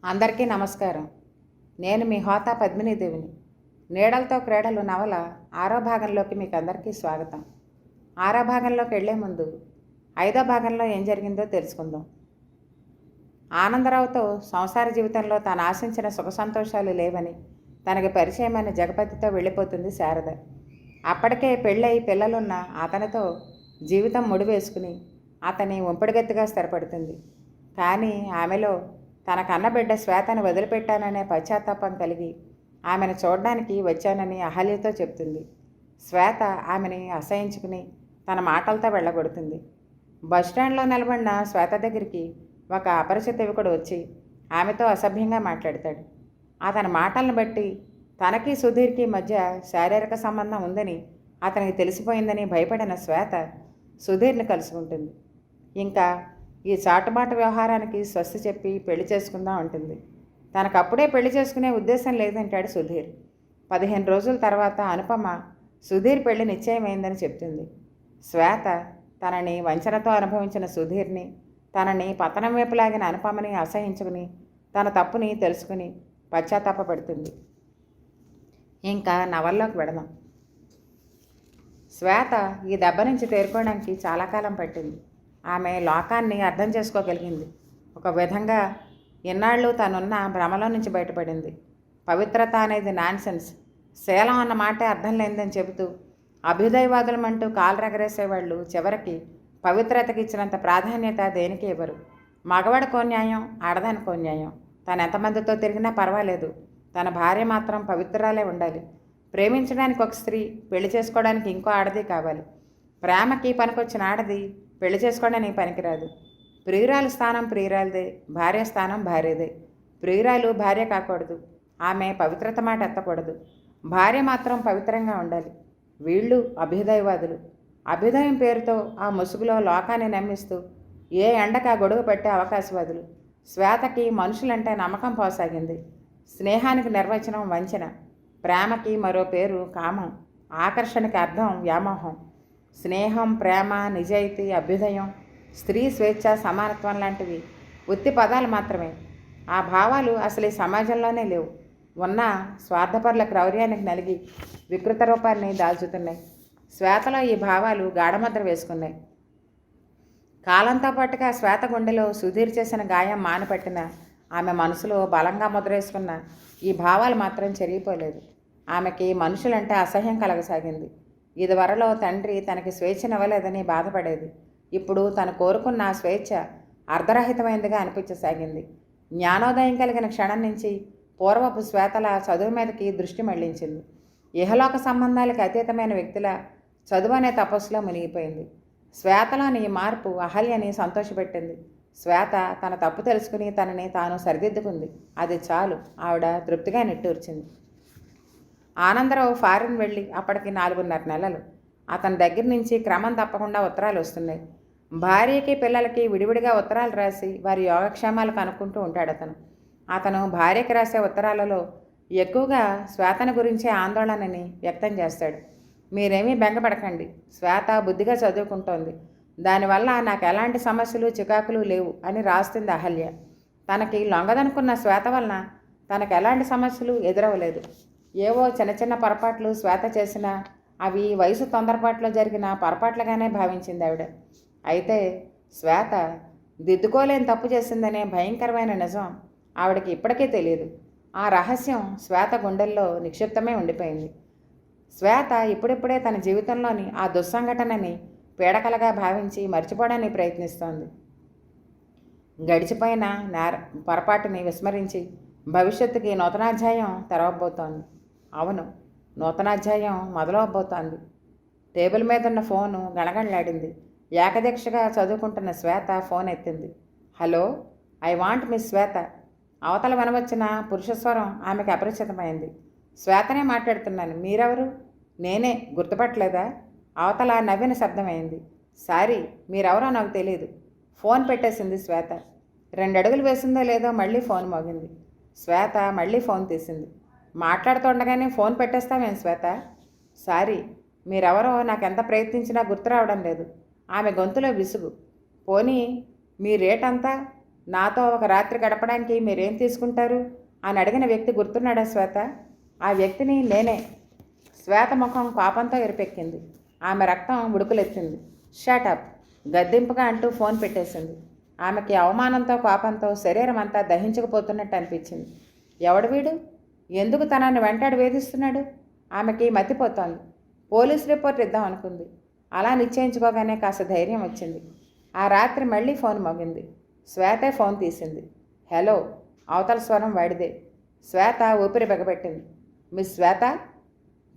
అందరికీ నమస్కారం. నేను మీ హోతా పద్మినీదేవిని. నీడలతో క్రీడలు నవల 6వ భాగంలోకి మీకు అందరికీ స్వాగతం. 6వ భాగంలోకి వెళ్లే ముందు 5వ భాగంలో ఏం జరిగిందో తెలుసుకుందాం. ఆనందరావుతో సంసార జీవితంలో తాను ఆశించిన సుఖ సంతోషాలు లేవని తనకి పరిచయమైన జగపతితో వెళ్ళిపోతుంది శారద. అప్పటికే పెళ్ళై పిల్లలున్న అతనితో జీవితం ముడివేసుకుని అతని ఒంపడిగత్తిగా స్థిరపడుతుంది. కానీ ఆమెలో తన కన్నబిడ్డ శ్వేతను వదిలిపెట్టాననే పశ్చాత్తాపం కలిగి ఆమెను చూడడానికి వచ్చానని అహల్యతో చెప్తుంది. శ్వేత ఆమెని అసహించుకుని తన మాటలతో వెళ్ళగొడుతుంది. బస్టాండ్లో నిలబడిన శ్వేత దగ్గరికి ఒక అపరిచిత యువకుడు వచ్చి ఆమెతో అసభ్యంగా మాట్లాడతాడు. అతని మాటలను బట్టి తనకి సుధీర్కి మధ్య శారీరక సంబంధం ఉందని అతనికి తెలిసిపోయిందని భయపడిన శ్వేత సుధీర్ని కలుసుకుంటుంది. ఇంకా ఈ చాటుబాటు వ్యవహారానికి స్వస్తి చెప్పి పెళ్లి చేసుకుందాం అంటుంది. తనకప్పుడే పెళ్లి చేసుకునే ఉద్దేశం లేదంటాడు సుధీర్. 15 రోజుల తర్వాత అనుపమ సుధీర్ పెళ్లి నిశ్చయమైందని చెప్తుంది. శ్వేత తనని వంచనతో అనుభవించిన సుధీర్ని, తనని పతనం వైపు లాగిన అనుపమని అసహించుకుని తన తప్పుని తెలుసుకుని పశ్చాత్తాపపడుతుంది. ఇంకా నవల్లోకి వెడదాం. శ్వేత ఈ దెబ్బ నుంచి తేరుకోవడానికి చాలా కాలం పట్టింది. ఆమె లోకాన్ని అర్థం చేసుకోగలిగింది. ఒక విధంగా ఇన్నాళ్ళు తనున్న భ్రమలో నుంచి బయటపడింది. పవిత్రత అనేది నాన్సెన్స్, శీలం అన్న మాటే అర్థం లేనిదని చెబుతూ అభ్యుదయవాదులమంటూ కాలు రగరేసేవాళ్ళు చివరికి పవిత్రతకి ఇచ్చినంత ప్రాధాన్యత దేనికి ఇవ్వరు. మగవాడికో న్యాయం, ఆడదానికో న్యాయం. తను ఎంతమందితో తిరిగినా పర్వాలేదు, తన భార్య మాత్రం పవిత్రాలే ఉండాలి. ప్రేమించడానికి ఒక స్త్రీ, పెళ్లి చేసుకోవడానికి ఇంకో ఆడది కావాలి. ప్రేమకి పనికొచ్చిన ఆడది పెళ్లి చేసుకోవడానికి పనికిరాదు. ప్రియురాలు స్థానం ప్రియురాలదే, భార్య స్థానం భార్యదే. ప్రియురాలు భార్య కాకూడదు, ఆమె పవిత్రత మాట ఎత్తకూడదు. భార్య మాత్రం పవిత్రంగా ఉండాలి. వీళ్ళు అభ్యుదయవాదులు. అభ్యుదయం పేరుతో ఆ ముసుగులో లోకాన్ని నమ్మిస్తూ ఏ ఎండక గొడుగు పెట్టే అవకాశవాదులు. శ్వేతకి మనుషులంటే నమ్మకం పోసాగింది. స్నేహానికి నిర్వచనం వంచన, ప్రేమకి మరో పేరు కామం, ఆకర్షణకి అర్థం వ్యామోహం. స్నేహం, ప్రేమ, నిజాయితీ, అభ్యుదయం, స్త్రీ స్వేచ్ఛ, సమానత్వం లాంటివి ఉత్తి పదాలు మాత్రమే. ఆ భావాలు అసలు ఈ సమాజంలోనే లేవు. ఉన్న స్వార్థపరుల క్రౌర్యానికి నలిగి వికృత రూపాన్ని దాల్చుతున్నాయి. శ్వేతలో ఈ భావాలు గాఢముద్ర వేసుకున్నాయి. కాలంతో పాటుగా శ్వేత గుండెలో సుధీర్ చేసిన గాయం మానపట్టిన ఆమె మనసులో బలంగా ముద్రేసుకున్న ఈ భావాలు మాత్రం చెరిగిపోలేదు. ఆమెకి మనుషులంటే అసహ్యం కలగసాగింది. ఇదివరలో తండ్రి తనకి స్వేచ్ఛనివ్వలేదని బాధపడేది. ఇప్పుడు తను కోరుకున్న స్వేచ్ఛ అర్ధరహితమైనదిగా అనిపించసాగింది. జ్ఞానోదయం కలిగిన క్షణం నుంచి పూర్వపు శ్వేతల చదువు మీదకి దృష్టి మళ్లించింది. ఇహలోక సంబంధాలకు అతీతమైన వ్యక్తిలా చదువు అనే తపస్సులో మునిగిపోయింది. శ్వేతలోని ఈ మార్పు అహల్యని సంతోషపెట్టింది. శ్వేత తన తప్పు తెలుసుకుని తనని తాను సరిదిద్దుకుంది. అది చాలు, ఆవిడ తృప్తిగా నిట్టూర్చింది. ఆనందరావు ఫారిన్ వెళ్ళి అప్పటికి 4.5 నెలలు. అతని దగ్గర నుంచి క్రమం తప్పకుండా ఉత్తరాలు వస్తున్నాయి. భార్యకి పిల్లలకి విడివిడిగా ఉత్తరాలు రాసి వారి యోగక్షేమాలు కనుక్కుంటూ ఉంటాడు అతను భార్యకి రాసే ఉత్తరాలలో ఎక్కువగా శ్వేతన గురించే ఆందోళనని వ్యక్తం చేస్తాడు. మీరేమీ బెంగపడకండి, శ్వేత బుద్ధిగా చదువుకుంటోంది, దానివల్ల నాకు ఎలాంటి సమస్యలు చికాకులు లేవు అని రాస్తుంది అహల్య. తనకి లొంగదనుకున్న శ్వేత వలన తనకు ఎలాంటి సమస్యలు ఎదురవ్వలేదు. ఏవో చిన్న చిన్న పొరపాట్లు శ్వేత చేసినా అవి వయసు తొందరపాట్లో జరిగిన పొరపాట్లుగానే భావించింది ఆవిడ. అయితే శ్వేత దిద్దుకోలేని తప్పు చేసిందనే భయంకరమైన నిజం ఆవిడకి ఇప్పటికీ తెలియదు. ఆ రహస్యం శ్వేత గుండెల్లో నిక్షిప్తమే ఉండిపోయింది. శ్వేత ఇప్పుడిప్పుడే తన జీవితంలోని ఆ దుస్సంఘటనని పీడకలగా భావించి మర్చిపోవడానికి ప్రయత్నిస్తోంది. గడిచిపోయిన పొరపాటుని విస్మరించి భవిష్యత్తుకి నూతనాధ్యాయం తెరవబోతోంది. అవును, నూతనాధ్యాయం మొదలవబోతోంది. టేబుల్ మీద ఉన్న ఫోను గణగణలాడింది. ఏకదీక్షగా చదువుకుంటున్న శ్వేత ఫోన్ ఎత్తింది. Hello, I want Miss Shweta. అవతల వినవచ్చిన పురుషస్వరం ఆమెకి అపరిచితమైంది. శ్వేతనే మాట్లాడుతున్నాను, మీరెవరు? నేనే, గుర్తుపట్టలేదా? అవతల నవ్విన శబ్దమైంది. సారీ, మీరెవరో నాకు తెలియదు. ఫోన్ పెట్టేసింది శ్వేత. 2 అడుగులు వేసిందో లేదో మళ్ళీ ఫోన్ మోగింది. శ్వేత మళ్ళీ ఫోన్ తీసింది. మాట్లాడుతుండగానే ఫోన్ పెట్టేస్తామేం శ్వేత? సారీ, మీరెవరో నాకెంత ప్రయత్నించినా గుర్తు రావడం లేదు. ఆమె గొంతులో విసుగు. పోనీ మీ రేట్ అంతా? నాతో ఒక రాత్రి గడపడానికి మీరేం తీసుకుంటారు అని అడిగిన వ్యక్తి గుర్తున్నాడా శ్వేత? ఆ వ్యక్తిని నేనే. శ్వేత ముఖం కోపంతో ఎరిపెక్కింది. ఆమె రక్తం ఉడుకులెత్తింది. షటప్, గద్దింపుగా అంటూ ఫోన్ పెట్టేసింది. ఆమెకి అవమానంతో కోపంతో శరీరం అంతా దహించుకుపోతున్నట్టు అనిపించింది. ఎవడు వీడు? ఎందుకు తనని వెంటాడు వేధిస్తున్నాడు? ఆమెకి మతిపోతోంది. పోలీస్ రిపోర్ట్ ఇద్దాం అనుకుంది. అలా నిశ్చయించుకోగానే కాస్త ధైర్యం వచ్చింది. ఆ రాత్రి మళ్ళీ ఫోన్ మోగింది. శ్వేతే ఫోన్ తీసింది. హలో, అవతల స్వరం వాడిదే. శ్వేత ఊపిరి బిగబెట్టింది. మిస్ శ్వేత?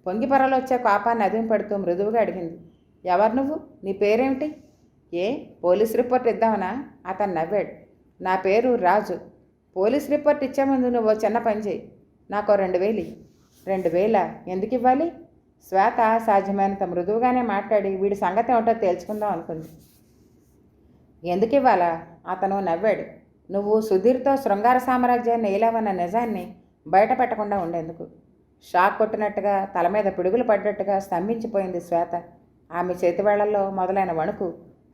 పొంగిపొరలో వచ్చే కోపాన్ని అదింపడుతూ మృదువుగా అడిగింది. ఎవరు నువ్వు? నీ పేరేమిటి? ఏ, పోలీస్ రిపోర్ట్ ఇద్దామనా? అతను నవ్వాడు. నా పేరు రాజు. పోలీస్ రిపోర్ట్ ఇచ్చే ముందు నువ్వు చిన్న పని చేయి. నాకు 2000. 2000 ఎందుకు ఇవ్వాలి? శ్వేత సాధ్యమైనంత మృదువుగానే మాట్లాడి వీడి సంగతి ఏమిటో తేల్చుకుందాం అనుకుంది. ఎందుకు ఇవ్వాలా? అతను నవ్వాడు. నువ్వు సుధీర్తో శృంగార సామ్రాజ్యాన్ని ఏలావన్న నిజాన్ని బయట పెట్టకుండా ఉండేందుకు. షాక్ కొట్టినట్టుగా తల మీద పిడుగులు పడ్డట్టుగా స్తంభించిపోయింది శ్వేత. ఆమె చేతివేళ్లలో మొదలైన వణుకు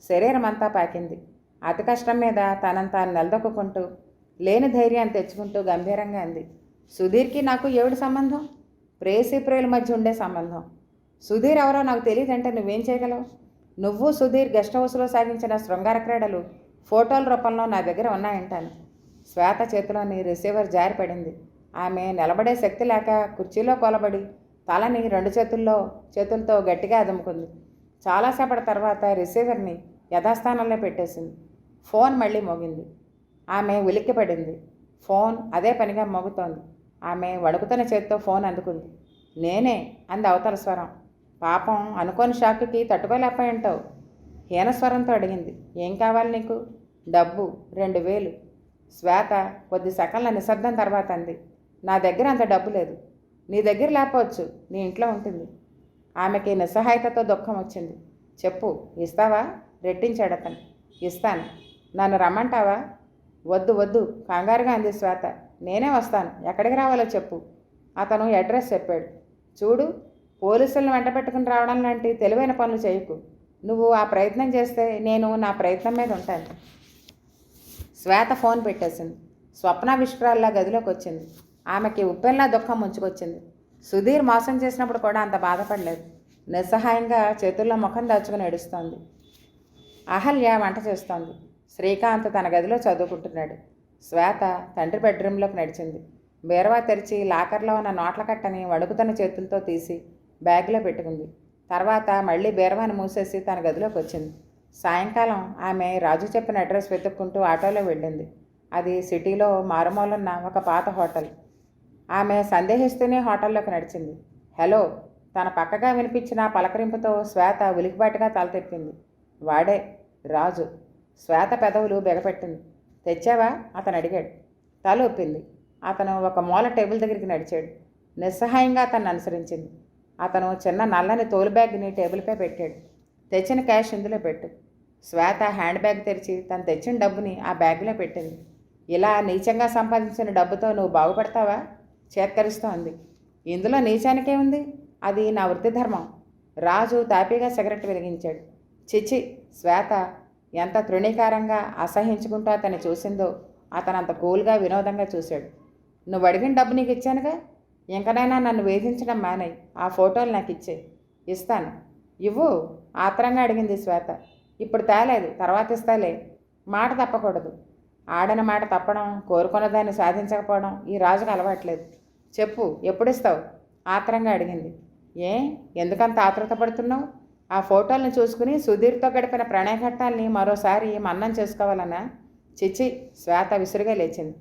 శరీరం అంతా పాకింది. అతి కష్టం మీద తనంతా నిలదొక్కుంటూ లేని ధైర్యాన్ని తెచ్చుకుంటూ గంభీరంగా అంది. సుధీర్కి నాకు ఏమిటి సంబంధం? ప్రేయసి ప్రియుల మధ్య ఉండే సంబంధం. సుధీర్ ఎవరో నాకు తెలియదంటే నువ్వేం చేయగలవు? నువ్వు సుధీర్ గెస్ట్ హౌస్లో సాగించిన శృంగార క్రీడలు ఫోటోల రూపంలో నా దగ్గర ఉన్నాయంటాను. శ్వేత చేతిలోని రిసీవర్ జారిపడింది. ఆమె నిలబడే శక్తి లేక కుర్చీలో కొలబడి తలని 2 చేతులతో గట్టిగా అదుముకుంది. చాలాసేపటి తర్వాత రిసీవర్ని యథాస్థానంలో పెట్టేసింది. ఫోన్ మళ్ళీ మోగింది. ఆమె ఉలిక్కిపడింది. ఫోన్ అదే పనిగా మోగుతోంది. ఆమె వణుకుతున్న చేతితో ఫోన్ అందుకుంది. నేనే అంది అవతల స్వరం. పాపం అనుకోని షాక్కి తట్టుకోలేకపోయి ఉంటావు. హీనస్వరంతో అడిగింది. ఏం కావాలి నీకు? డబ్బు 2000. శ్వేత కొద్ది సెకన్ల నిశ్శబ్దం తర్వాత అంది. నా దగ్గర అంత డబ్బు లేదు. నీ దగ్గర లేకపోవచ్చు, నీ ఇంట్లో ఉంటుంది. ఆమెకి నిస్సహాయతతో దుఃఖం వచ్చింది. చెప్పు, ఇస్తావా? రెట్టించాడు అతను. ఇస్తాను. నన్ను రమ్మంటావా? వద్దు వద్దు, కంగారుగా అంది శ్వేత. నేనే వస్తాను. ఎక్కడికి రావాలో చెప్పు. అతను అడ్రస్ చెప్పాడు. చూడు, పోలీసులను వెంట పెట్టుకుని రావడం లాంటి తెలివైన పనులు చేయకు. నువ్వు ఆ ప్రయత్నం చేస్తే నేను నా ప్రయత్నం మీద ఉంటాను. శ్వేత ఫోన్ పెట్టేసింది. స్వప్నావిష్కరాల్లా గదిలోకి వచ్చింది. ఆమెకి ఉప్పెల్లా దుఃఖం ముంచుకొచ్చింది. సుధీర్ మోసం చేసినప్పుడు కూడా అంత బాధపడలేదు. నిస్సహాయంగా చేతుల్లో ముఖం దాచుకుని ఏడుస్తోంది. అహల్య వంట చేస్తోంది. శ్రీకాంత్ తన గదిలో చదువుకుంటున్నాడు. శ్వేత తండ్రి బెడ్రూమ్లోకి నడిచింది. బీరువా తెరిచి లాకర్లో ఉన్న నోట్ల కట్టని వణుకుతున్న చేతులతో తీసి బ్యాగ్లో పెట్టుకుంది. తర్వాత మళ్ళీ బీరువాని మూసేసి తన గదిలోకి వచ్చింది. సాయంకాలం ఆమె రాజు చెప్పిన అడ్రస్ వెతుక్కుంటూ ఆటోలో వెళ్ళింది. అది సిటీలో మారుమూలన్న ఒక పాత హోటల్. ఆమె సందేహిస్తూనే హోటల్లోకి నడిచింది. హలో, తన పక్కగా వినిపించిన పలకరింపుతో శ్వేత ఉలికిబాటుగా తల తిప్పింది. వాడే రాజు. శ్వేత పెదవులు బిగపెట్టింది. తెచ్చావా? అతను అడిగాడు. తల ఒప్పింది. అతను ఒక మూల టేబుల్ దగ్గరికి నడిచాడు. నిస్సహాయంగా అతన్ని అనుసరించింది. అతను చిన్న నల్లని తోలు బ్యాగ్ని టేబుల్పై పెట్టాడు. తెచ్చిన క్యాష్ ఇందులో పెట్టు. శ్వేత హ్యాండ్ బ్యాగ్ తెరిచి తను తెచ్చిన డబ్బుని ఆ బ్యాగ్లో పెట్టింది. ఇలా నీచంగా సంపాదించిన డబ్బుతో నువ్వు బాగుపడతావా? చేత్కరిస్తూ అంది. ఇందులో నీచానికే ఉంది? అది నా వృత్తి ధర్మం. రాజు తాపీగా సిగరెట్ వెలిగించాడు. చిచి, శ్వేత ఎంత తృణీకారంగా అసహించుకుంటూ అతన్ని చూసిందో అతను అంత కూల్గా వినోదంగా చూశాడు. నువ్వు అడిగిన డబ్బు నీకు ఇచ్చానుగా, ఇంకనైనా నన్ను వేధించడం మానేయి. ఆ ఫోటోలు నాకు ఇచ్చే. ఇస్తాను. ఇవ్వు, ఆత్రంగా అడిగింది శ్వేత. ఇప్పుడు తేలేదు, తర్వాత ఇస్తాలే. మాట తప్పకూడదు. ఆడని మాట తప్పడం, కోరుకున్న దాన్ని సాధించకపోవడం ఈ రాజుకు అలవాట్లేదు. చెప్పు, ఎప్పుడు ఇస్తావు? ఆత్రంగా అడిగింది. ఏ, ఎందుకంత ఆత్రత పడుతున్నావు? ఆ ఫోటోలను చూసుకుని సుధీర్తో గడిపిన ప్రణయఘట్టాల్ని మరోసారి మన్నం చేసుకోవాలన్నా? చిచ్చి, శ్వేత విసురుగా లేచింది.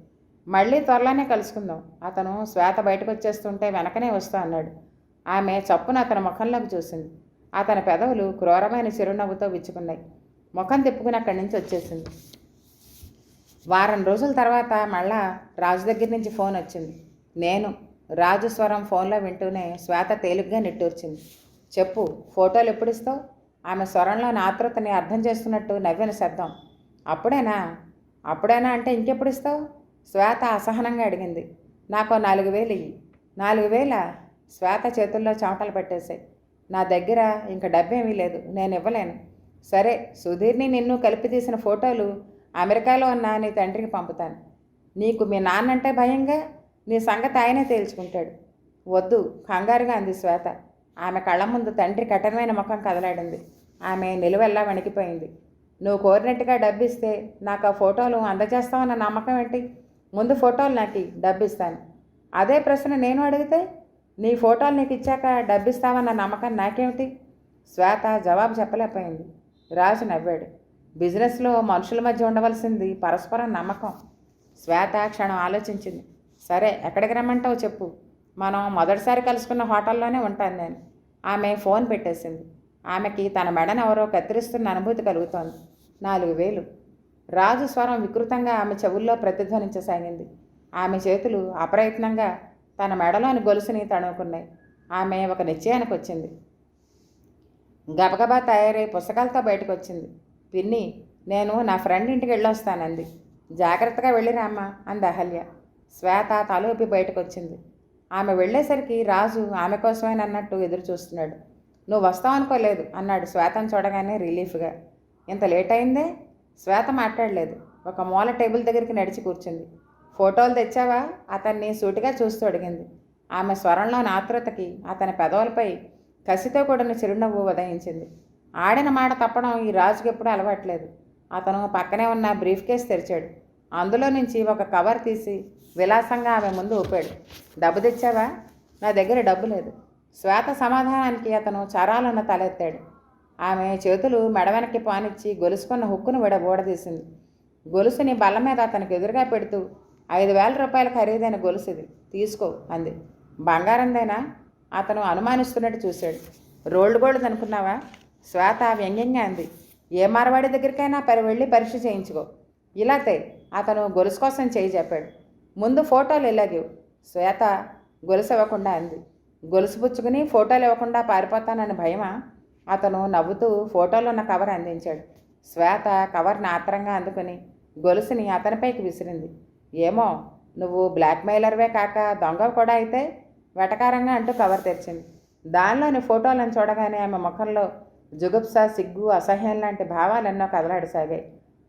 మళ్ళీ త్వరలోనే కలుసుకుందాం. అతను శ్వేత బయటకు వచ్చేస్తుంటే వెనకనే వస్తా అన్నాడు. ఆమె చప్పున అతని ముఖంలోకి చూసింది. అతని పెదవులు క్రూరమైన చిరునవ్వుతో విచ్చుకున్నాయి. ముఖం తిప్పుకుని అక్కడి నుంచి వచ్చేసింది. వారం రోజుల తర్వాత మళ్ళా రాజు దగ్గర నుంచి ఫోన్ వచ్చింది. నేను. రాజు స్వరం ఫోన్లో వింటూనే శ్వేత తేలిగ్గా నిట్టూర్చింది. చెప్పు, ఫోటోలు ఎప్పుడు ఇస్తావు? ఆమె స్వరంలోని ఆతృతని అర్థం చేస్తున్నట్టు నవ్విన శబ్దం. అప్పుడేనా? అప్పుడేనా అంటే ఇంకెప్పుడు ఇస్తావు? శ్వేత అసహనంగా అడిగింది. నాకు 4000 ఇయ్యి. 4000? శ్వేత చేతుల్లో చెమటలు పెట్టేశాయి. నా దగ్గర ఇంక డబ్బేమీ లేదు, నేను ఇవ్వలేను. సరే, సుధీర్ని నిన్ను కలిపి తీసిన ఫోటోలు అమెరికాలో ఉన్న నీ తండ్రికి పంపుతాను. నీకు మీ నాన్నంటే భయంగా, నీ సంగతి ఆయనే తేల్చుకుంటాడు. వద్దు, కంగారుగా అంది శ్వేత. ఆమె కళ్ళ ముందు తండ్రి కఠినమైన ముఖం కదలాడింది. ఆమె నిలువెల్లా వణికిపోయింది. నువ్వు కోరినట్టుగా డబ్బిస్తే నాకు ఆ ఫోటోలు అందజేస్తావన్న నమ్మకం ఏంటి? ముందు ఫోటోలు నాకు డబ్బిస్తాను. అదే ప్రశ్న నేను అడిగితే, నీ ఫోటోలు నీకు ఇచ్చాక డబ్బిస్తావన్న నమ్మకం నాకేమిటి? శ్వేత జవాబు చెప్పలేకపోయింది. రాజు నవ్వాడు. బిజినెస్లో మనుషుల మధ్య ఉండవలసింది పరస్పరం నమ్మకం. శ్వేత క్షణం ఆలోచించింది. సరే, ఎక్కడికి రమ్మంటావు చెప్పు. మనం మొదటిసారి కలుసుకున్న హోటల్లోనే ఉంటాను నేను. ఆమె ఫోన్ పెట్టేసింది. ఆమెకి తన మెడను ఎవరో కత్తిరిస్తున్న అనుభూతి కలుగుతోంది. 4,000. రాజు స్వరం వికృతంగా ఆమె చెవుల్లో ప్రతిధ్వనించసాగింది. ఆమె చేతులు అప్రయత్నంగా తన మెడలోని గొలుసుని తడుముకున్నాయి. ఆమె ఒక నిశ్చయానికి వచ్చింది. గబగబా తయారై పుస్తకాలతో బయటకు వచ్చింది. పిన్ని, నేను నా ఫ్రెండ్ ఇంటికి వెళ్ళొస్తానంది. జాగ్రత్తగా వెళ్ళిరామ్మా అంది అహల్య. శ్వేత తలూపి బయటకు వచ్చింది. ఆమె వెళ్ళేసరికి రాజు ఆమె కోసమేనన్నట్టు ఎదురు చూస్తున్నాడు. నువ్వు వస్తావనుకోలేదు అన్నాడు శ్వేతను చూడగానే రిలీఫ్గా. ఇంత లేట్ అయిందే? శ్వేత మాట్లాడలేదు. ఒక మూల టేబుల్ దగ్గరికి నడిచి కూర్చుంది. ఫోటోలు తెచ్చావా? అతన్ని సూటిగా చూస్తూ అడిగింది. ఆమె స్వరంలోని ఆతృతకి అతని పెదవులపై కసితో కూడిన చిరునవ్వు ఉదయించింది. ఆడిన మాట తప్పడం ఈ రాజుకి ఎప్పుడూ అలవాట్లేదు. అతను పక్కనే ఉన్న బ్రీఫ్ కేస్ తెరిచాడు. అందులో నుంచి ఒక కవర్ తీసి విలాసంగా ఆమె ముందు ఊపాడు. డబ్బు తెచ్చావా? నా దగ్గర డబ్బు లేదు. శ్వేత సమాధానానికి అతను చరాలన్న తలెత్తాడు. ఆమె చేతులు మెడవెనక్కి పానిచ్చి గొలుసుకున్న హుక్కును ఊడదీసింది. గొలుసుని బల్ల మీద అతనికి ఎదురుగా పెడుతూ 5,000 రూపాయల ఖరీదైన గొలుసుది, తీసుకో అంది. బంగారందేనా? అతను అనుమానిస్తున్నట్టు చూశాడు. రోల్డ్ గోల్డ్ అనుకున్నావా? శ్వేత వ్యంగ్యంగా అంది. ఏ మార్వాడి దగ్గరికైనా వెళ్ళి పరీక్ష చేయించుకో. ఇలాతే అతను గొలుసు కోసం చేయి చెప్పాడు. ముందు ఫోటోలు ఇలాగేవు. శ్వేత గొలుసు ఇవ్వకుండా అంది. గొలుసు పుచ్చుకుని ఫోటోలు ఇవ్వకుండా పారిపోతానని భయమా? అతను నవ్వుతూ ఫోటోలో ఉన్న కవర్ అందించాడు. శ్వేత కవర్ని ఆత్రంగా అందుకుని గొలుసుని అతనిపైకి విసిరింది. ఏమో, నువ్వు బ్లాక్మెయిలర్వే కాక దొంగ కూడా అయితే వెటకారంగా అంటూ కవర్ తెరిచింది. దానిలోని ఫోటోలను చూడగానే ఆమె ముఖంలో జుగుప్స, సిగ్గు, అసహ్యం లాంటి భావాలెన్నో కదలాడసాగాయి.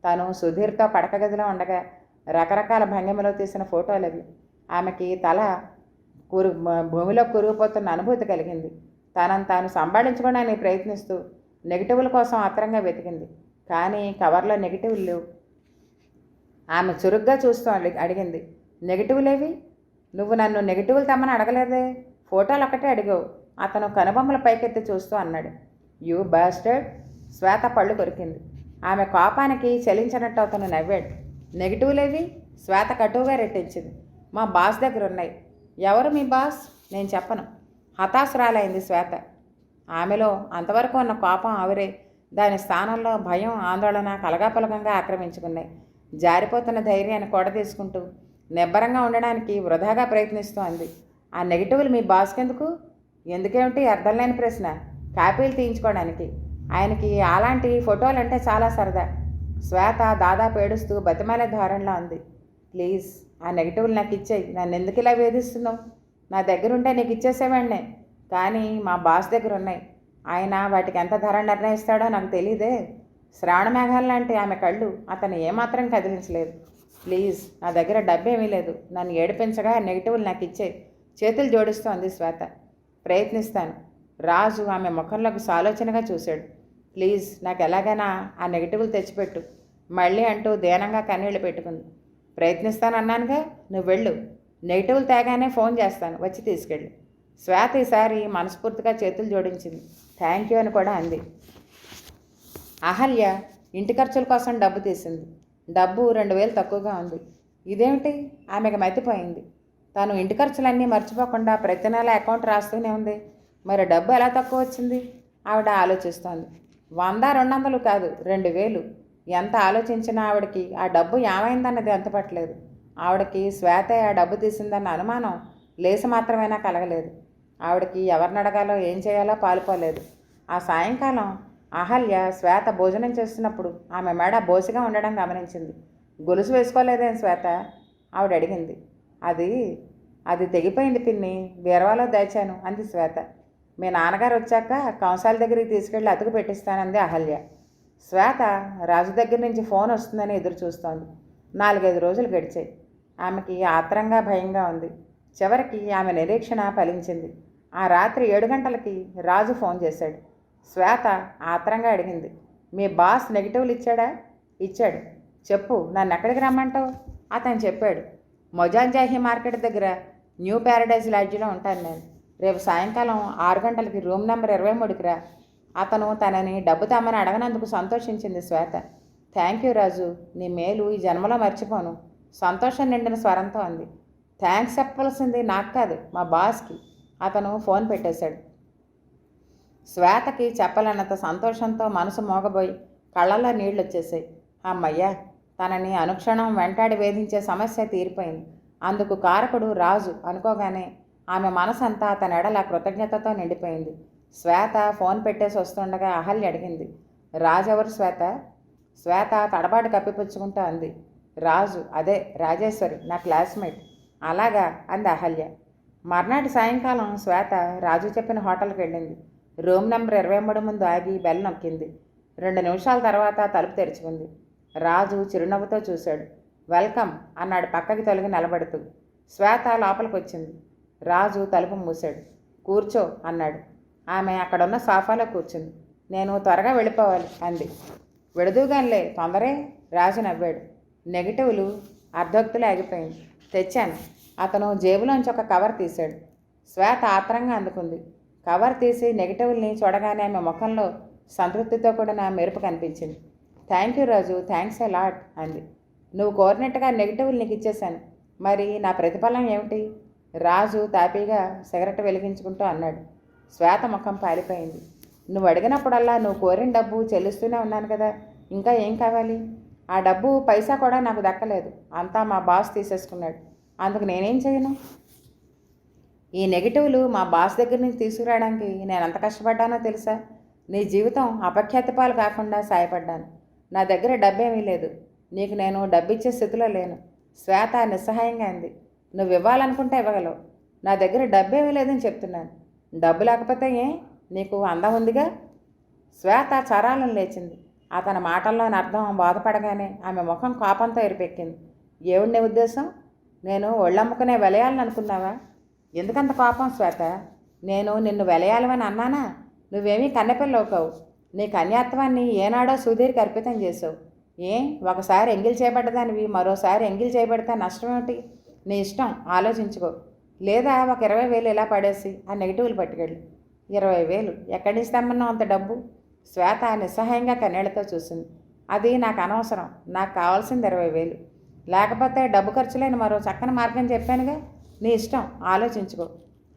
తాను సుధీర్తో పడక గదిలో ఉండగా రకరకాల భంగిమలో తీసిన ఫోటోలవి. ఆమెకి తల భూమిలో కురిగిపోతున్న అనుభూతి కలిగింది. తనను తాను సంభాళించుకోవడానికి ప్రయత్నిస్తూ నెగిటివ్ల కోసం ఆత్రంగా వెతికింది. కానీ కవర్లో నెగిటివ్లు లేవు. ఆమె చురుగ్గా చూస్తూ అడిగింది. నెగిటివ్లేవి? నువ్వు నన్ను నెగిటివ్లు తెమ్మని అడగలేదే, ఫోటోలు ఒక్కటే అడిగావు. అతను కనుబొమ్మల పైకెత్తి చూస్తూ అన్నాడు. You bastard. శ్వేత పళ్ళు కొరికింది. ఆమె కోపానికి చలించినట్టు అతను నవ్వాడు. నెగిటివ్లేవి? శ్వేత కటువుగా రెట్టించింది. మా బాస్ దగ్గర ఉన్నాయి. ఎవరు మీ బాస్? నేను చెప్పను. హతాశురాలైంది శ్వేత. ఆమెలో అంతవరకు ఉన్న కోపం ఆవిరే దాని స్థానంలో భయం, ఆందోళన కలగాపలకంగా ఆక్రమించుకున్నాయి. జారిపోతున్న ధైర్యాన్ని కూడ తీసుకుంటూ నిబ్బరంగా ఉండడానికి వృధాగా ప్రయత్నిస్తూ అంది. ఆ నెగిటివ్లు మీ బాస్కెందుకు? ఎందుకేమిటి అర్థం లేని ప్రశ్న. కాపీలు తీయించుకోవడానికి. ఆయనకి అలాంటి ఫోటోలు అంటే చాలా సరదా. శ్వేత దాదాపు ఏడుస్తూ బతిమాలే ధోరణిలో ఉంది. ప్లీజ్, ఆ నెగిటివ్లు నాకు ఇచ్చేయి. నన్ను ఎందుకు ఇలా వేధిస్తున్నావు? నా దగ్గరుంటే నీకు ఇచ్చేసేవాడినే, కానీ మా బాస్ దగ్గర ఉన్నాయి. ఆయన వాటికి ఎంత ధర నిర్ణయిస్తాడో నాకు తెలీదే. శ్రావణ మేఘాల లాంటి ఆమె కళ్ళు అతను ఏమాత్రం కదిలించలేదు. ప్లీజ్, నా దగ్గర డబ్బేమీ లేదు. నన్ను ఏడిపించగా నెగిటివ్లు నాకు ఇచ్చేయి. చేతులు జోడిస్తూ అంది శ్వేత. ప్రయత్నిస్తాను. రాజు ఆమె ముఖంలోకి సాలోచనగా చూశాడు. ప్లీజ్, నాకు ఎలాగైనా ఆ నెగిటివ్లు తెచ్చిపెట్టు మళ్ళీ అంటూ దీనంగా కన్నీళ్లు పెట్టుకుంది. ప్రయత్నిస్తానన్నానుగా, నువ్వు వెళ్ళు. నెగిటివ్లు తేగానే ఫోన్ చేస్తాను, వచ్చి తీసుకెళ్ళు. శ్వేత ఈసారి మనస్ఫూర్తిగా చేతులు జోడించింది. థ్యాంక్ యూ అని కూడా అంది. అహల్య ఇంటి ఖర్చుల కోసం డబ్బు తీసింది. డబ్బు 2,000 తక్కువగా ఉంది. ఇదేమిటి? ఆమెకు మతిపోయింది. తాను ఇంటి ఖర్చులన్నీ మర్చిపోకుండా ప్రతి నెల అకౌంట్ రాస్తూనే ఉంది. మరి డబ్బు ఎలా తక్కువ వచ్చింది? ఆవిడ ఆలోచిస్తోంది. 100, 200 కాదు, 2,000. ఎంత ఆలోచించినా ఆవిడకి ఆ డబ్బు ఏమైందన్నది అంతుపట్టలేదు. ఆవిడకి శ్వేత ఆ డబ్బు తీసిందన్న అనుమానం లేసి మాత్రమైనా కలగలేదు. ఆవిడకి ఎవరిని అడగాలో ఏం చేయాలో పాలుపోలేదు. ఆ సాయంకాలం అహల్య శ్వేత భోజనం చేస్తున్నప్పుడు ఆమె మెడ బోసిగా ఉండడం గమనించింది. గొలుసు వేసుకోలేదేం శ్వేత? ఆవిడ అడిగింది. అది తెగిపోయింది పిన్ని, బీరవాలో దాచాను అంది శ్వేత. మీ నాన్నగారు వచ్చాక కంసాల దగ్గరికి తీసుకెళ్ళి అతుకు పెట్టిస్తానంది అహల్య. శ్వేత రాజు దగ్గర నుంచి ఫోన్ వస్తుందని ఎదురు చూస్తోంది. 4-5 రోజులు గడిచాయి. ఆమెకి ఆత్రంగా భయంగా ఉంది. చివరికి ఆమె నిరీక్షణ ఫలించింది. ఆ రాత్రి 7 గంటలకి రాజు ఫోన్ చేశాడు. శ్వేత ఆత్రంగా అడిగింది, మీ బాస్ నెగిటివ్లు ఇచ్చాడా? ఇచ్చాడు. చెప్పు, నన్ను ఎక్కడికి రమ్మంటావు? అతను చెప్పాడు, మొజాంజాహి మార్కెట్ దగ్గర న్యూ ప్యారడైజ్ లాడ్జిలో ఉంటాను నేను. రేపు సాయంకాలం 6 గంటలకి రూమ్ నెంబర్ 23కి రా. అతను తనని డబ్బు తెమ్మని అడగనందుకు సంతోషించింది శ్వేత. థ్యాంక్ యూ రాజు, నీ మేలు ఈ జన్మలో మర్చిపోను, సంతోషం నిండిన స్వరంతో అంది. థ్యాంక్స్ చెప్పవలసింది నాకు కాదు, మా బాస్కి. అతను ఫోన్ పెట్టేశాడు. శ్వేతకి చెప్పలేనంత సంతోషంతో మనసు మోగబోయి కళ్ళల్లో నీళ్ళు వచ్చేసాయి. అమ్మయ్యా, తనని అనుక్షణం వెంటాడి వేధించే సమస్య తీరిపోయింది. అందుకు కారకుడు రాజు అనుకోగానే ఆమె మనసంతా తన ఎడల కృతజ్ఞతతో నిండిపోయింది. శ్వేత ఫోన్ పెట్టేసి వస్తుండగా అహల్య అడిగింది, రాజు ఎవరు శ్వేత? శ్వేత తడబాటు కప్పిపుచ్చుకుంటూ అంది, రాజు అదే రాజేశ్వరి, నా క్లాస్మేట్. అలాగా అంది అహల్య. మర్నాటి సాయంకాలం శ్వేత రాజు చెప్పిన హోటల్కి వెళ్ళింది. రూమ్ నెంబర్ 23 ముందు ఆగి బెల్ నొక్కింది. 2 నిమిషాల తర్వాత తలుపు తెరుచుకుంది. రాజు చిరునవ్వుతో చూశాడు. వెల్కమ్ అన్నాడు పక్కకి తొలగి నిలబడుతూ. శ్వేత లోపలికి వచ్చింది. రాజు తలుపు మూశాడు. కూర్చో అన్నాడు. ఆమె అక్కడున్న సోఫాలో కూర్చుంది. నేను త్వరగా వెళ్ళిపోవాలి అంది. విడదూగానిలే, తొందరే. రాజు నవ్వాడు. నెగిటివ్లు అర్ధోక్తులు ఆగిపోయింది. తెచ్చాను. అతను జేబులోంచి ఒక కవర్ తీశాడు. శ్వేత ఆత్రంగా అందుకుంది. కవర్ తీసి నెగిటివ్ని చూడగానే ఆమె ముఖంలో సంతృప్తితో కూడిన మెరుపు కనిపించింది. Thank you Raju, thanks a lot అంది. నువ్వు కోరినట్టుగా నెగిటివ్లు నీకు ఇచ్చేశాను. మరి నా ప్రతిఫలం ఏమిటి? రాజు తాపీగా సిగరెట్ వెలిగించుకుంటూ అన్నాడు. శ్వేత ముఖం పాలిపోయింది. నువ్వు అడిగినప్పుడల్లా నువ్వు కోరిన డబ్బు చెల్లిస్తూనే ఉన్నాను కదా, ఇంకా ఏం కావాలి? ఆ డబ్బు పైసా కూడా నాకు దక్కలేదు, అంతా మా బాస్ తీసేసుకున్నాడు. అందుకు నేనేం చేయను? ఈ నెగిటివ్లు మా బాస్ దగ్గర నుంచి తీసుకురావడానికి నేను ఎంత కష్టపడ్డానో తెలుసా? నీ జీవితం అపఖ్యాతి పాలు కాకుండా సాయపడ్డాను. నా దగ్గర డబ్బేమీ లేదు, నీకు నేను డబ్బిచ్చే స్థితిలో లేను. శ్వేత నిస్సహాయంగా అంది. నువ్వు ఇవ్వాలనుకుంటే ఇవ్వగలవు, నా దగ్గర డబ్బేమీ లేదని చెప్తున్నాను. డబ్బు లేకపోతే నీకు అందం ఉందిగా. శ్వేత చరాలను లేచింది. అతని మాటల్లోని అర్థం బాధపడగానే ఆమె ముఖం కోపంతో ఎరిపెక్కింది. ఏమిటి ఉద్దేశం? నేను ఒళ్ళమ్ముకునే వెలయాలని అనుకున్నావా? ఎందుకంత కోపం శ్వేత? నేను నిన్ను వెలయాలవని అన్నానా? నువ్వేమీ కన్నెపిల్లవు కావు. నీ కన్యాత్వాన్ని ఏనాడో సుధీర్కి అర్పితం చేసావు. ఒకసారి ఎంగిల్ చేయబడ్డదానివి మరోసారి ఎంగిల్ చేయబడితే నష్టం ఏమిటి? నీ ఇష్టం, ఆలోచించుకో. లేదా ఒక 20,000 ఇలా పడేసి ఆ నెగిటివ్లు పట్టుకెళ్ళు. 20,000 ఎక్కడి నుంచి తెమ్మన్నావు అంత డబ్బు? శ్వేత నిస్సహాయంగా కన్నీళ్లతో చూసింది. అది నాకు అనవసరం, నాకు కావాల్సింది 20,000. లేకపోతే డబ్బు ఖర్చు లేని మరో చక్కని మార్గం చెప్పానుగా. నీ ఇష్టం, ఆలోచించుకో.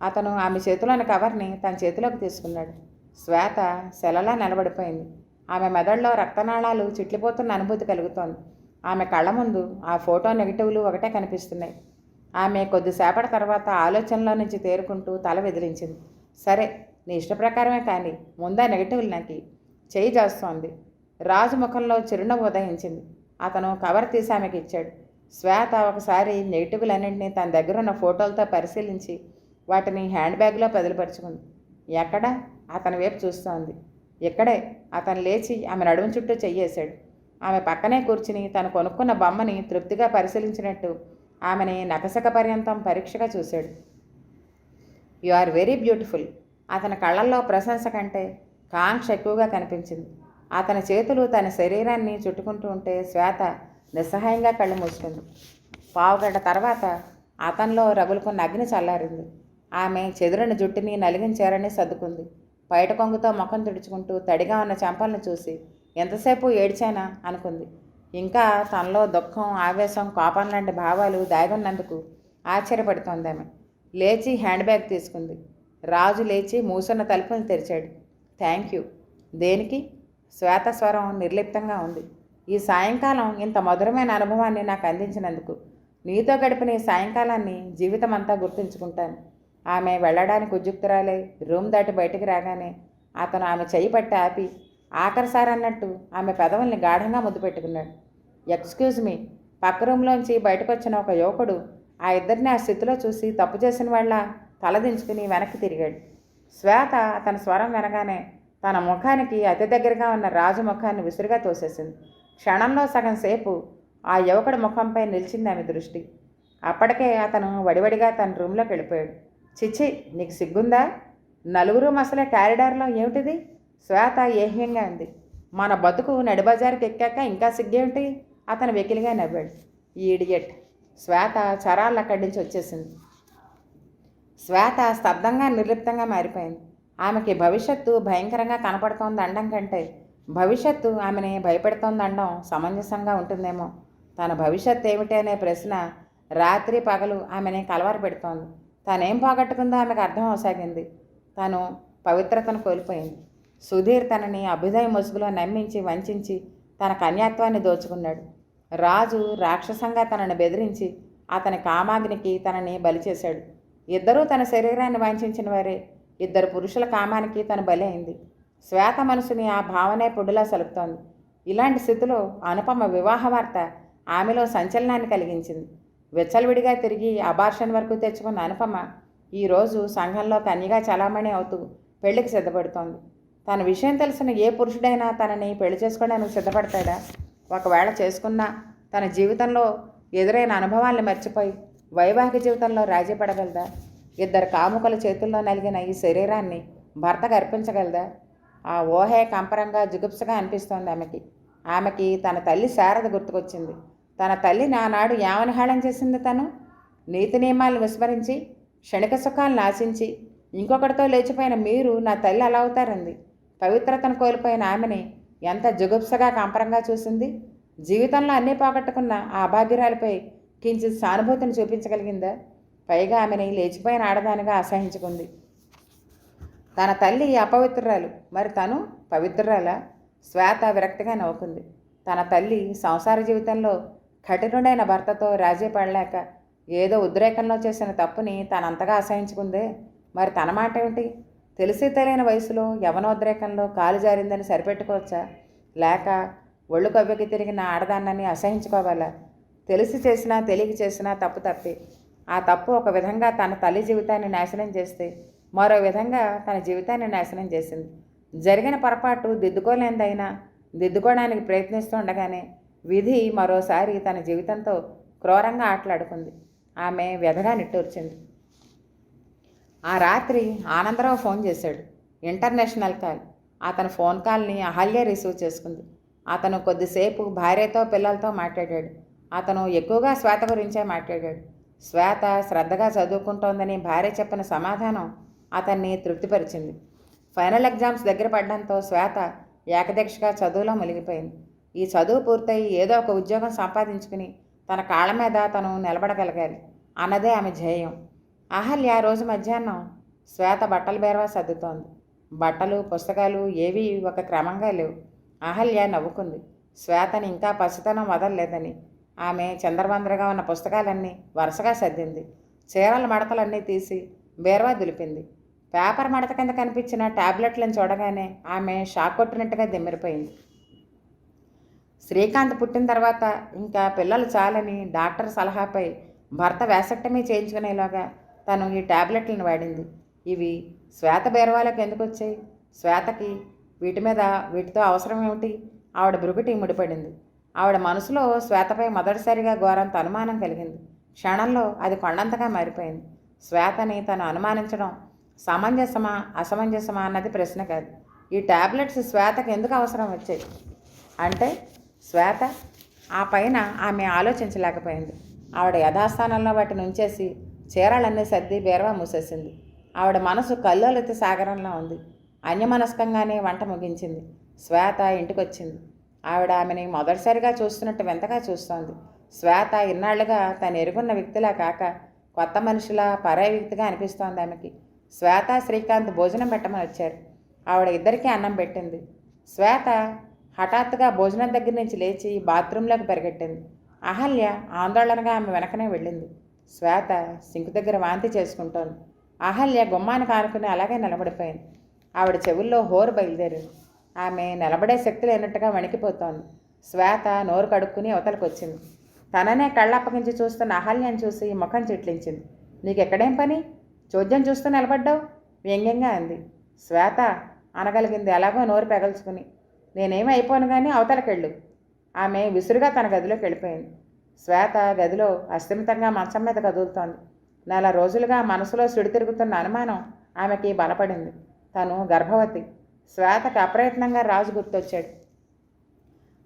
అతను ఆమె చేతిలోని కవర్ని తన చేతిలోకి తీసుకున్నాడు. శ్వేత శిలలా నిలబడిపోయింది. ఆమె మెదడులో రక్తనాళాలు చిట్లిపోతున్న అనుభూతి కలుగుతోంది. ఆమె కళ్ళ ముందు ఆ ఫోటో నెగిటివ్లు ఒకటే కనిపిస్తున్నాయి. ఆమె కొద్దిసేపటి తర్వాత ఆలోచనలో నుంచి తేరుకుంటూ తల విదిలించింది. సరే, నీ ఇష్ట ప్రకారమే, కానీ ముందా నెగిటివ్లు నాకు చేయి చేస్తోంది. రాజు ముఖంలో చిరునవ్వు ఉదయించింది. అతను కవర్ తీసి ఆమెకి ఇచ్చాడు. శ్వేత ఒకసారి నెగిటివ్లన్నింటినీ తన దగ్గరున్న ఫోటోలతో పరిశీలించి వాటిని హ్యాండ్ బ్యాగ్లో బదిలిపరుచుకుంది. ఎక్కడ? అతని వైపు చూస్తోంది. ఇక్కడే. అతను లేచి ఆమె నడుము చుట్టూ చెయ్యేశాడు. ఆమె పక్కనే కూర్చుని తను కొనుక్కున్న బొమ్మని తృప్తిగా పరిశీలించినట్టు ఆమెని నకసక పర్యంతం పరీక్షగా చూశాడు. You are very beautiful. అతని కళ్ళల్లో ప్రశంస కంటే కాంక్ష ఎక్కువగా కనిపించింది. అతని చేతులు తన శరీరాన్ని చుట్టుకుంటూ ఉంటే శ్వేత నిస్సహాయంగా కళ్ళు మూసుకుంది. పావుగంట తర్వాత అతనిలో రగులుకున్న అగ్ని చల్లారింది. ఆమె చెదురని జుట్టుని నలిగిన చీరని సర్దుకుంది. బయట కొంగుతో ముఖం తుడుచుకుంటూ తడిగా ఉన్న చెంపలను చూసి ఎంతసేపు ఏడ్చానా అనుకుంది. ఇంకా తనలో దుఃఖం, ఆవేశం, కోపం లాంటి భావాలు దాగున్నందుకు ఆశ్చర్యపడుతోంది ఆమె. లేచి హ్యాండ్ బ్యాగ్ తీసుకుంది. రాజు లేచి మూసున్న తలుపుని తెరిచాడు. Thank you. దేనికి? శ్వేత స్వరం నిర్లిప్తంగా ఉంది. ఈ సాయంకాలం ఇంత మధురమైన అనుభవాన్ని నాకు అందించినందుకు. నీతో గడిపిన ఈ సాయంకాలాన్ని జీవితం అంతా గుర్తుంచుకుంటాను. ఆమె వెళ్ళడానికి ఉద్యుక్తురాలై రూమ్ దాటి బయటికి రాగానే అతను ఆమె చెయ్యి పట్టి ఆపి ఆఖరిసారి అన్నట్టు ఆమె పెదవుల్ని గాఢంగా ముద్దు పెట్టుకున్నాడు. Excuse me. పక్క రూమ్లోంచి బయటకు వచ్చిన ఒక యువకుడు ఆ ఇద్దరిని ఆ స్థితిలో చూసి తప్పు చేసిన వాళ్ళ తలదించుకుని వెనక్కి తిరిగాడు. శ్వేత అతని స్వరం వినగానే తన ముఖానికి అతి దగ్గరగా ఉన్న రాజు ముఖాన్ని విసురుగా తోసేసింది. క్షణంలో సగం సేపు ఆ యువకుడి ముఖంపై నిలిచింది ఆమె దృష్టి. అప్పటికే అతను వడివడిగా తన రూమ్లోకి వెళ్ళిపోయాడు. చిచ్చి, నీకు సిగ్గుందా? నలుగురు మసలే కారిడార్లో ఏమిటిది? శ్వేత ఏహ్యంగా అంది. మన బతుకు నడిబజారుకి ఎక్కాక ఇంకా సిగ్గేమిటి? అతను వెకిలిగా నవ్వాడు. ఈ ఇడియట్. శ్వేత చరాళ్ళు అక్కడి నుంచి వచ్చేసింది. శ్వేత స్తబ్దంగా నిర్లిప్తంగా మారిపోయింది. ఆమెకి భవిష్యత్తు భయంకరంగా కనపడుతోంది అనడం కంటే భవిష్యత్తు ఆమెని భయపెడుతోంది అనడం సమంజసంగా ఉంటుందేమో. తన భవిష్యత్తు ఏమిటి అనే ప్రశ్న రాత్రి పగలు ఆమెని కలవర పెడుతోంది. తనేం పోగొట్టుకుందో ఆమెకు అర్థం అవసాగింది. తను పవిత్రతను కోల్పోయింది. సుధీర్ తనని అభ్యుదయ ముసుగులో నమ్మించి వంచి తన కన్యాత్వాన్ని దోచుకున్నాడు. రాజు రాక్షసంగా తనని బెదిరించి అతని కామాగ్నికి తనని బలి చేశాడు. ఇద్దరూ తన శరీరాన్ని వాంఛించిన వారే. ఇద్దరు పురుషుల కామానికి తను బలి అయింది. శ్వేత మనసుని ఆ భావనే పొడిలా సలుపుతోంది. ఇలాంటి స్థితిలో అనుపమ వివాహ వార్త ఆమెలో సంచలనాన్ని కలిగించింది. విచ్చలవిడిగా తిరిగి అబార్షన్ వరకు తెచ్చుకున్న అనుపమ ఈరోజు సంఘంలో కన్యగా చలామణి అవుతూ పెళ్లికి సిద్ధపడుతోంది. తన విషయం తెలిసిన ఏ పురుషుడైనా తనని పెళ్లి చేసుకోవడానికి సిద్ధపడతాడా? ఒకవేళ చేసుకున్నా తన జీవితంలో ఎదురైన అనుభవాల్ని మర్చిపోయి వైవాహిక జీవితంలో రాజీ పడగలదా? ఇద్దరు కాముకల చేతుల్లో నలిగిన ఈ శరీరాన్ని భర్తకు అర్పించగలదా? ఆ ఊహే కంపరంగా జుగుప్సగా అనిపిస్తోంది ఆమెకి తన తల్లి శారద గుర్తుకొచ్చింది. తన తల్లిని ఆనాడు యావనిహాళం చేసింది తను. నీతి నియమాలను విస్మరించి క్షణిక సుఖాలను ఆశించి ఇంకొకటితో లేచిపోయిన మీరు నా తల్లి అలా అవుతారంది. పవిత్రతను కోల్పోయిన ఆమెని ఎంత జుగుప్సగా కంపరంగా చూసింది. జీవితంలో అన్నీ పోగొట్టుకున్న ఆ అభాగ్యురాలపై కించిత్ సానుభూతిని చూపించగలిగిందా? పైగా ఆమెని లేచిపోయిన ఆడదానిగా అసహించుకుంది. తన తల్లి అపవిత్రురాలు, మరి తను పవిత్రురాలా? శ్వేత విరక్తిగా నవ్వుకుంది. తన తల్లి సంసార జీవితంలో కఠినుడైన భర్తతో రాజీ పడలేక ఏదో ఉద్రేకంలో చేసిన తప్పుని తనంతగా అసహించుకుందే. మరి తన మాట ఏమిటి? తెలిసి తెలియని వయసులో యవనోద్రేకంలో కాలు జారిందని సరిపెట్టుకోవచ్చా? లేక ఒళ్ళు కవ్వకి తిరిగిన ఆడదాన్నని అసహించుకోవాలా? తెలిసి చేసినా తెలియక చేసినా తప్పు తప్పే. ఆ తప్పు ఒక విధంగా తన తల్లి జీవితాన్ని నాశనం చేస్తే మరో విధంగా తన జీవితాన్ని నాశనం చేసింది. జరిగిన పొరపాటు దిద్దుకోలేనిదైనా దిద్దుకోవడానికి ప్రయత్నిస్తుండగానే విధి మరోసారి తన జీవితంతో క్రూరంగా ఆటలాడుకుంది. ఆమె వ్యధగా నిట్టూర్చింది. ఆ రాత్రి ఆనందరావు ఫోన్ చేశాడు. International call. అతను ఫోన్ కాల్ని అహల్య రిసీవ్ చేసుకుంది. అతను కొద్దిసేపు భార్యతో పిల్లలతో మాట్లాడాడు. అతను ఎక్కువగా శ్వేత గురించే మాట్లాడాడు. శ్వేత శ్రద్ధగా చదువుకుంటోందని భార్య చెప్పిన సమాధానం అతన్ని తృప్తిపరిచింది. ఫైనల్ ఎగ్జామ్స్ దగ్గర పడడంతో శ్వేత ఏకదీక్షగా చదువులో మునిగిపోయింది. ఈ చదువు పూర్తయి ఏదో ఒక ఉద్యోగం సంపాదించుకుని తన కాళ్ళ మీద తను నిలబడగలగాలి అన్నదే ఆమె ధ్యేయం. అహల్య రోజు మధ్యాహ్నం శ్వేత బట్టల బేరవా సర్దుతోంది. బట్టలు పుస్తకాలు ఏవీ ఒక క్రమంగా లేవు. అహల్య నవ్వుకుంది. శ్వేతని ఇంకా పసితనం వదలలేదని. ఆమె చంద్రవందరగా ఉన్న పుస్తకాలన్నీ వరుసగా సర్దింది. చీరల మడతలన్నీ తీసి బేరవా దులిపింది. పేపర్ మడత కింద కనిపించిన టాబ్లెట్లను చూడగానే ఆమె షాక్ కొట్టినట్టుగా దిమ్మిరిపోయింది. శ్రీకాంత్ పుట్టిన తర్వాత ఇంకా పిల్లలు చాలని డాక్టర్ సలహాపై భర్త వ్యాసెక్టమీ చేయించుకునేలాగా తను ఈ టాబ్లెట్లను వాడింది. ఇవి శ్వేత బేరవాలకు ఎందుకు వచ్చాయి? శ్వేతకి వీటితో అవసరం ఏమిటి? ఆవిడ బ్రుకుటి ముడిపడింది. ఆవిడ మనసులో శ్వేతపై మొదటిసారిగా ఘోరంత అనుమానం కలిగింది. క్షణంలో అది కొండంతగా మారిపోయింది. శ్వేతని తను అనుమానించడం సమంజసమా అసమంజసమా అన్నది ప్రశ్న కాదు. ఈ టాబ్లెట్స్ శ్వేతకు ఎందుకు అవసరం వచ్చాయి అంటే శ్వేత ఆ పైన ఆమె ఆలోచించలేకపోయింది. ఆవిడ యథాస్థానంలో వాటిని ఉంచేసి చీరలన్నీ సర్ది బేరవా మూసేసింది. ఆవిడ మనసు కల్లోలిత సాగరంలో ఉంది. అన్యమనస్కంగానే వంట ముగించింది. శ్వేత ఇంటికొచ్చింది. ఆవిడ ఆమెని మొదటిసారిగా చూస్తున్నట్టు వింతగా చూస్తోంది. శ్వేత ఇన్నాళ్లుగా తను ఎరుగున్న వ్యక్తిలా కాక కొత్త మనిషిలా పరాయి వ్యక్తిగా అనిపిస్తోంది ఆమెకి. శ్వేత శ్రీకాంత్ భోజనం పెట్టమని వచ్చారు. ఆవిడ ఇద్దరికీ అన్నం పెట్టింది. శ్వేత హఠాత్తుగా భోజనం దగ్గర నుంచి లేచి బాత్రూంలోకి పరిగెట్టింది. అహల్య ఆందోళనగా ఆమె వెనకనే వెళ్ళింది. శ్వేత సింకు దగ్గర వాంతి చేసుకుంటోంది. అహల్య గుమ్మానికి ఆనుకుని అలాగే నిలబడిపోయింది. ఆవిడ చెవుల్లో హోరు బయలుదేరింది. ఆమె నిలబడే శక్తి లేనట్టుగా వణికిపోతోంది. శ్వేత నోరు కడుక్కుని అవతలకు వచ్చింది. తననే కళ్ళప్పగించి చూస్తున్న అహల్యను చూసి ముఖం చిట్లించింది. నీకెక్కడేం పని? చోద్యం చూస్తూ నిలబడ్డావు? వ్యంగ్యంగా అంది. శ్వేత అనగలిగింది ఎలాగో నోరు పెగల్చుకుని. నేనేమి అయిపోను కానీ అవతలకెళ్ళు. ఆమె విసురుగా తన గదిలోకి వెళ్ళిపోయింది. శ్వేత గదిలో అస్థిమితంగా మంచం మీద కదులుతోంది. నెల రోజులుగా మనసులో సుడి తిరుగుతున్న అనుమానం ఆమెకి బలపడింది. తను గర్భవతి. శ్వేతకి అప్రయత్నంగా రాజు గుర్తొచ్చాడు.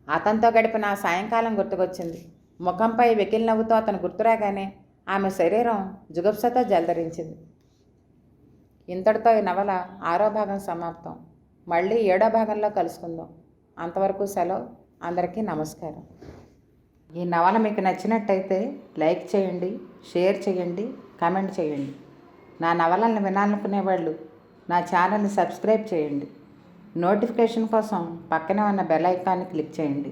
అతనితో గడిపిన సాయంకాలం గుర్తుకొచ్చింది. ముఖంపై వెకిలి నవ్వుతో అతను గుర్తురాగానే ఆమె శరీరం జుగుప్సతో జలధరించింది. ఇంతటితో ఈ నవల 6వ భాగం సమాప్తం. మళ్ళీ 7వ భాగంలో కలుసుకుందాం. అంతవరకు సెలవు. అందరికీ నమస్కారం. ఈ నవల మీకు నచ్చినట్టయితే లైక్ చేయండి, షేర్ చేయండి, కామెంట్ చేయండి. నా నవలలను వినాలనుకునే వాళ్ళు నా ఛానల్ని సబ్స్క్రైబ్ చేయండి. నోటిఫికేషన్ కోసం పక్కనే ఉన్న బెల్ ఐకాన్ని క్లిక్ చేయండి.